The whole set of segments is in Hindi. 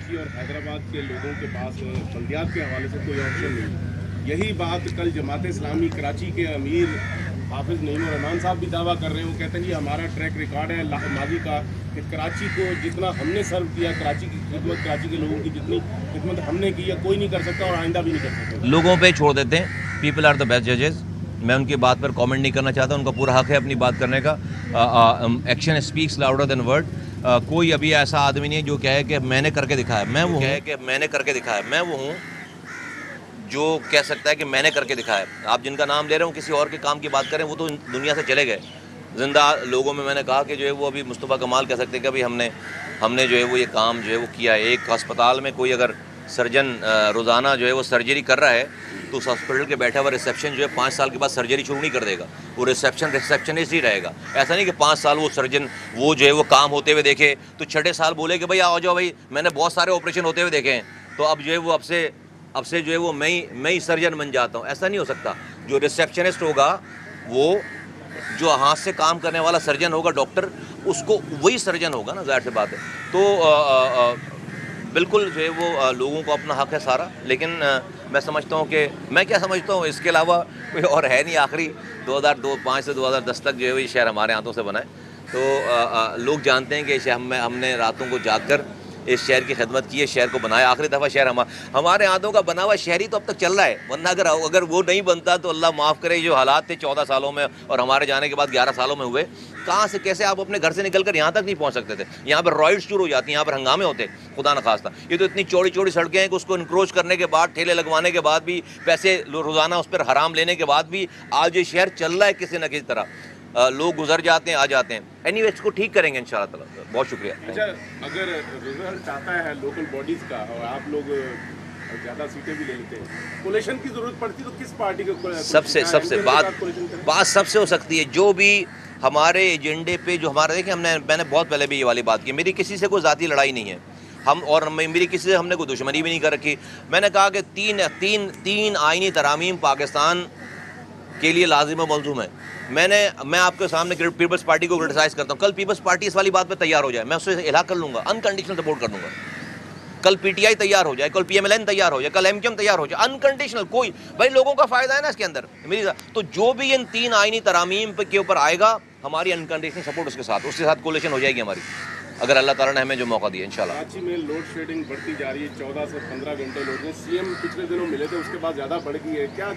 कराची और हैदराबाद के लोगों के पास बल्दियात के हवाले से कोई ऑप्शन नहीं। यही बात कल जमात इस्लामी कराची के अमीर हाफिज नईम रहमान साहब भी दावा कर रहे हैं। वो कहते हैं जी हमारा ट्रैक रिकॉर्ड है माजी का कि कराची को जितना हमने सर्व किया, कराची की खिदमत, कराची के लोगों की जितनी खिदमत हमने की है कोई नहीं कर सकता और आइंदा भी नहीं कर सकता। लोगों पे छोड़ देते हैं, पीपल आर द बेस्ट जजेस। मैं उनकी बात पर कमेंट नहीं करना चाहता, उनका पूरा हक है अपनी बात करने का। Action speaks louder than word. कोई अभी ऐसा आदमी नहीं है जो कहे कि मैंने करके दिखाया, मैं वो हूँ जो कह सकता है कि मैंने करके दिखाया। आप जिनका नाम ले रहे हो किसी और के काम की बात करें, वो तो दुनिया से चले गए। जिंदा लोगों में मैंने कहा कि जो है वो अभी मुस्तफ़ा कमाल कह सकते हैं कि अभी हमने जो है वो ये काम जो है वो किया है। एक अस्पताल में कोई अगर सर्जन रोज़ाना जो है वो सर्जरी कर रहा है तो उस हॉस्पिटल के बैठा हुआ रिसेप्शन जो है 5 साल के बाद सर्जरी शुरू नहीं कर देगा, वो रिसेप्शनिस्ट ही रहेगा। ऐसा नहीं कि 5 साल वो सर्जन वो जो है वो काम होते हुए देखे तो छठे साल बोले कि भाई आओ जाओ भाई मैंने बहुत सारे ऑपरेशन होते हुए देखे हैं, तो अब जो है वो अब से जो है वो मैं ही सर्जन बन जाता हूँ। ऐसा नहीं हो सकता। जो रिसेप्शनिस्ट होगा, वो जो हाथ से काम करने वाला सर्जन होगा, डॉक्टर, उसको वही सर्जन होगा ना, जाहिर सी बात है। तो बिल्कुल जो है वो लोगों को अपना हक है सारा, लेकिन मैं समझता हूँ कि मैं क्या समझता हूँ इसके अलावा कोई और है नहीं। आखिरी 2005 से 2010 तक जो है वो ये शहर हमारे हाथों से बना है। तो लोग जानते हैं कि हमने रातों को जागकर इस शहर की खिदमत की है, शहर को बनाया। आखिरी दफ़ा शहर हमारे हाथों का बना हुआ शहर ही तो अब तक चल रहा है, वरना अगर वो नहीं बनता तो अल्लाह माफ़ करे जो हालात थे 14 सालों में और हमारे जाने के बाद 11 सालों में हुए, कहाँ से कैसे आप अपने घर से निकल कर यहाँ तक नहीं पहुँच सकते थे। यहाँ पर रॉयड शुरू हो जाती, यहाँ पर हंगामे होते, खुदा न खास्ता। ये तो इतनी चौड़ी चौड़ी सड़कें हैं कि उसको इनक्रोच करने के बाद, ठेले लगवाने के बाद भी, पैसे रोज़ाना उस पर हराम लेने के बाद भी आज ये शहर चल रहा है किसी न किसी तरह। लोग गुजर जाते हैं, आ जाते हैं। एनीवे इसको ठीक करेंगे इंशाल्लाह ताला। बहुत शुक्रिया। अच्छा, अगर रिजल्ट आता है लोकल बॉडीज़ का और आप लोग ज़्यादा सीटें भी ले लेते हैं, कोलेशन की ज़रूरत पड़ती तो किस पार्टी को? सबसे बात सबसे हो सकती है जो भी हमारे एजेंडे पे जो हमारा, देखिए मैंने बहुत पहले भी ये वाली बात की, मेरी किसी से कोई ज़ाती लड़ाई नहीं है, मेरी किसी से हमने कोई दुश्मनी भी नहीं कर रखी। मैंने कहा कि तीन आईनी तरामीम पाकिस्तान के लिए लाजिम और मलजूम है। मैं आपके सामने पीपल्स पार्टी को क्रिटिसाइज़ करता हूँ, कल पीपल्स पार्टी इस वाली बात पे तैयार हो जाए, मैं उससे इलाहा कर लूँगा, अनकंडीशनल सपोर्ट कर दूँगा। कल पीटीआई तैयार हो जाए, कल पीएमएलएन तैयार हो जाए, कल एमक्यूएम तैयार हो जाए, अनकंडीशनल कोई, भाई लोगों का फ़ायदा है ना इसके अंदर मेरी। तो जो भी इन 3 आईनी तरामीम के ऊपर आएगा, हमारी अनकंडीशनल सपोर्ट उसके साथ कोलिशन हो जाएगी हमारी, अगर अल्लाह ताला ने हमें जो मौका दिया इंशाल्लाह। कराची में लोड शेडिंग बढ़ती जा रही है, 14 से 15 घंटे लोड में। सीएम पिछले दिनों मिले थे, उसके बाद ज़्यादा बढ़ गई है। क्या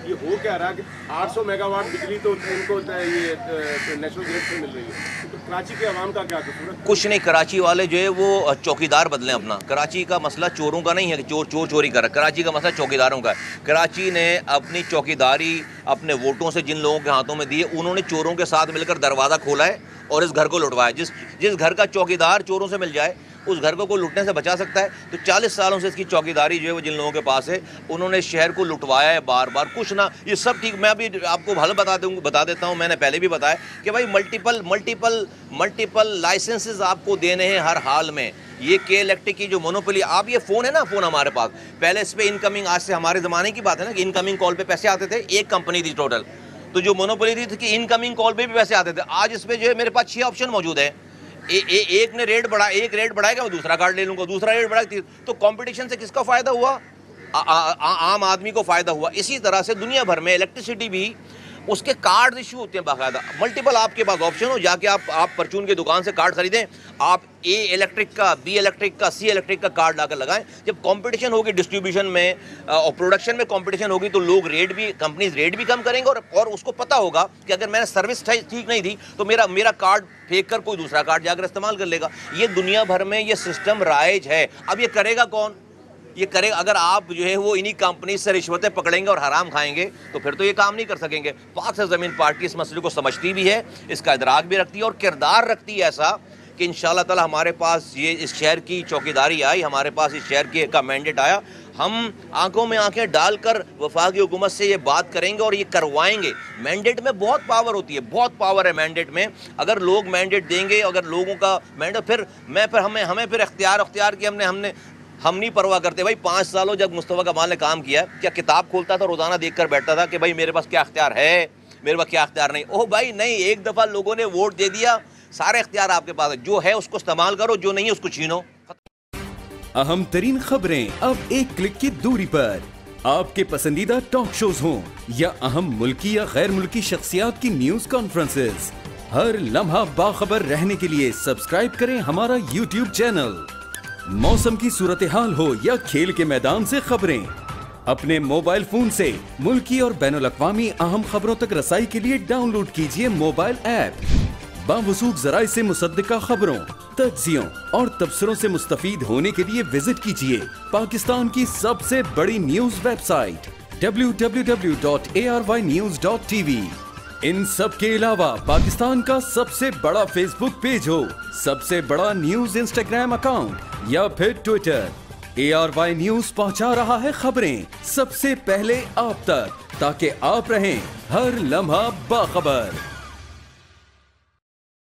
ये हो क्या रहा है कि 800 मेगावाट बिजली तो इनको ये नेशनल ग्रिड से मिल रही है, तो कराची के अवाम का क्या कसूर है? कुछ नहीं, कराची वाले जो है वो चौकीदार बदलें अपना। कराची का मसला चोरों का नहीं है कि चोर चोरी कर रहा है, कराची का मसला चौकीदारों का है। कराची ने अपनी चौकीदारी अपने वोटों से जिन लोगों के हाथों में दी है, उन्होंने चोरों के साथ मिलकर दरवाज़ा खोला है और इस घर को लुटवाया। जिस घर का चौकीदार चोरों से मिल जाए, उस घर को कोई लुटने से बचा सकता है? तो 40 सालों से इसकी चौकीदारी जो है वो जिन लोगों के पास है, उन्होंने शहर को लुटवाया है बार बार। कुछ ना, ये सब ठीक, मैं अभी आपको हल बता देता हूँ, मैंने पहले भी बताया कि भाई मल्टीपल लाइसेंसेस आपको देने हैं हर हाल में। ये के इलेक्ट्रिक की जो मोनोपोली, आप ये फ़ोन है ना, फ़ोन हमारे पास, पहले इस पर इनकमिंग, आज से हमारे ज़माने की बात है ना कि इनकमिंग कॉल पर पैसे आते थे, एक कंपनी थी टोटल, तो जो मोनोपोली थी कि इनकमिंग कॉल पे भी पैसे आते थे। आज इस पे जो है मेरे पास 6 ऑप्शन मौजूद है। एक रेट बढ़ाएगा, मैं दूसरा कार्ड ले लूँगा, दूसरा रेट बढ़ाएगा, तो कंपटीशन से किसका फ़ायदा हुआ? आम आदमी को फ़ायदा हुआ। इसी तरह से दुनिया भर में इलेक्ट्रिसिटी भी, उसके कार्ड इशू होते हैं बाकायदा, मल्टीपल आपके पास ऑप्शन हो, जाके आप परचून की दुकान से कार्ड खरीदें, आप ए इलेक्ट्रिक का, बी इलेक्ट्रिक का, सी इलेक्ट्रिक का कार्ड लाकर लगाएं। जब कंपटीशन होगी डिस्ट्रीब्यूशन में और प्रोडक्शन में कंपटीशन होगी, तो लोग कंपनीज रेट भी कम करेंगे और उसको पता होगा कि अगर मैंने सर्विस ठीक नहीं थी तो मेरा कार्ड फेंक कर कोई दूसरा कार्ड जाकर इस्तेमाल कर लेगा। ये दुनिया भर में ये सिस्टम राइज है। अब ये करेगा कौन? ये करेगा अगर आप जो है वो इन्हीं कंपनी से रिश्वतें पकड़ेंगे और हराम खाएंगे, तो फिर तो ये काम नहीं कर सकेंगे। पाक से ज़मीन पार्टी इस मसले को समझती भी है, इसका इदराक भी रखती है और किरदार रखती है ऐसा कि इंशाअल्लाह ताला हमारे पास ये इस शहर की चौकीदारी आई, हमारे पास इस शहर का मैंडेट आया, हम आंखों में आंखें डालकर वफाकी हुकूमत से ये बात करेंगे और ये करवाएंगे। मैंडेट में बहुत पावर होती है, बहुत पावर है मैंडेट में। अगर लोग मैंडेट देंगे, अगर लोगों का मैंडेट, फिर हमें फिर अख्तियार की हम नहीं परवाह करते। भाई 5 सालों जब मुस्तफ़ा कमाल ने काम किया, क्या किताब खोलता था, रोज़ाना देख कर बैठता था कि भाई मेरे पास क्या अख्तियार है, मेरे पास क्या अख्तियार नहीं? ओह भाई नहीं, एक दफ़ा लोगों ने वोट दे दिया, सारे अख्तियार आपके पास है। जो है उसको इस्तेमाल करो, जो नहीं है उसको छीनो। अहम तरीन खबरें अब एक क्लिक की दूरी पर। आपके पसंदीदा टॉक शोज हों या अहम मुल्की या गैर मुल्की शख्सियात की न्यूज कॉन्फ्रेंसेस, हर लम्हा बाखबर रहने के लिए सब्सक्राइब करें हमारा YouTube चैनल। मौसम की सूरत हाल हो या खेल के मैदान से खबरें, अपने मोबाइल फोन से मुल्की और बैनुल-अक़वामी अहम खबरों तक रसाई के लिए डाउनलोड कीजिए मोबाइल ऐप। बावसूख ज़राए से मुसद्दिका खबरों, तज्ज़ियों और तबसरों से मुस्तफ़ीद होने के लिए विजिट कीजिए पाकिस्तान की सबसे बड़ी न्यूज वेबसाइट www.arYnews.tv। इन सब के अलावा पाकिस्तान का सबसे बड़ा फेसबुक पेज हो, सबसे बड़ा न्यूज इंस्टाग्राम अकाउंट या फिर ट्विटर, ARY न्यूज पहुंचा रहा है खबरें सबसे पहले आप तक, ताकि आप रहें हर लम्हा बाखबर।